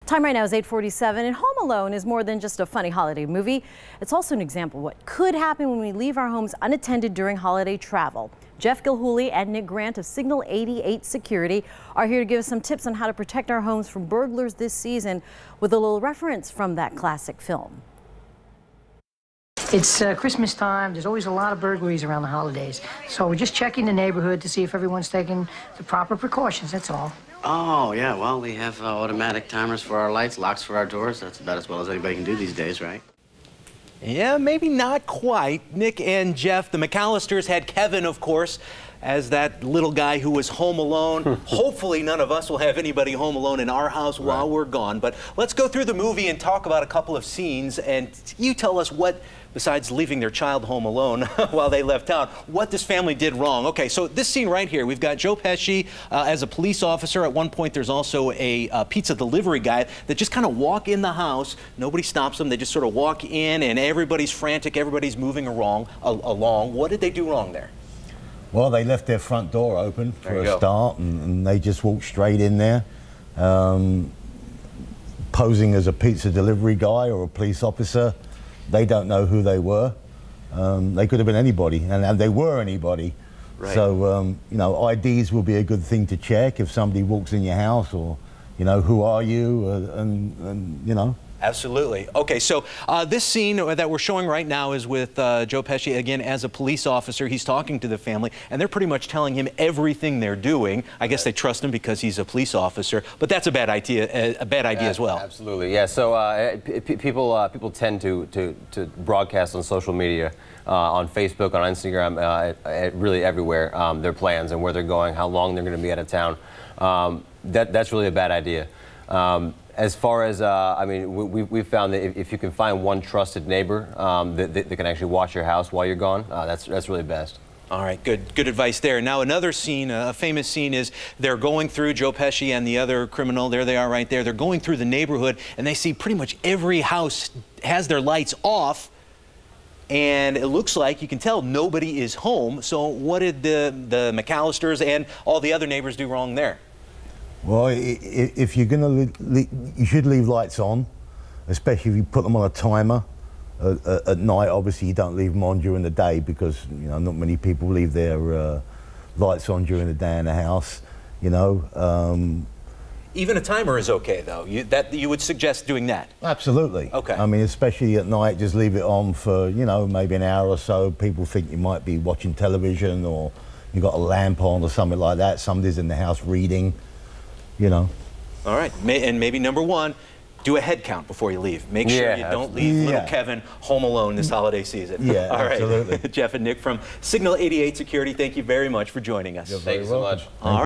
Time right now is 8:47, and Home Alone is more than just a funny holiday movie. It's also an example of what could happen when we leave our homes unattended during holiday travel. Jeff Gilhooly and Nick Grant of Signal 88 Security are here to give us some tips on how to protect our homes from burglars this season, with a little reference from that classic film. It's Christmas time. There's always a lot of burglaries around the holidays. So we're just checking the neighborhood to see if everyone's taking the proper precautions, that's all. Oh, yeah, well, we have automatic timers for our lights, locks for our doors. That's about as well as anybody can do these days, right? Yeah, maybe not quite. Nick and Jeff, the McAllisters, had Kevin, of course, as that little guy who was home alone. Hopefully none of us will have anybody home alone in our house while we're gone. But let's go through the movie and talk about a couple of scenes. And you tell us what, besides leaving their child home alone while they left town, what this family did wrong. Okay, so this scene right here, we've got Joe Pesci as a police officer. At one point, there's also a pizza delivery guy that just kind of walk in the house. Nobody stops them. They just sort of walk in, and everybody's frantic. Everybody's moving along. What did they do wrong there? Well, they left their front door open for a start, and they just walked straight in there, posing as a pizza delivery guy or a police officer. They don't know who they were. They could have been anybody, and they were anybody. Right. So, you know, IDs will be a good thing to check if somebody walks in your house, or, you know, who are you, and you know. Absolutely. Okay, so this scene that we're showing right now is with Joe Pesci, again, as a police officer. He's talking to the family, and they're pretty much telling him everything they're doing. I guess they trust him because he's a police officer, but that's a bad idea as well. Absolutely, yeah. So people tend to broadcast on social media, on Facebook, on Instagram, really everywhere, their plans and where they're going, how long they're going to be out of town. That's really a bad idea. As far as, I mean, we've found that if you can find one trusted neighbor that can actually watch your house while you're gone, that's really best. All right, good advice there. Now another scene, a famous scene, is they're going through, Joe Pesci and the other criminal, there they are right there. They're going through the neighborhood, and they see pretty much every house has their lights off, and it looks like, you can tell, nobody is home. So what did the McAllisters and all the other neighbors do wrong there? Well, if you're going to, you should leave lights on, especially if you put them on a timer at night. Obviously, you don't leave them on during the day because, you know, not many people leave their lights on during the day in the house, you know. Even a timer is okay, though. You would suggest doing that? Absolutely. Okay. I mean, especially at night, just leave it on for, you know, maybe an hour or so. People think you might be watching television, or you've got a lamp on or something like that. Somebody's in the house reading. You know. All right, and maybe number one, do a head count before you leave. Make sure you don't leave little Kevin home alone this holiday season. Yeah, all right. Absolutely. Jeff and Nick from Signal 88 Security, thank you very much for joining us. Thank you so much.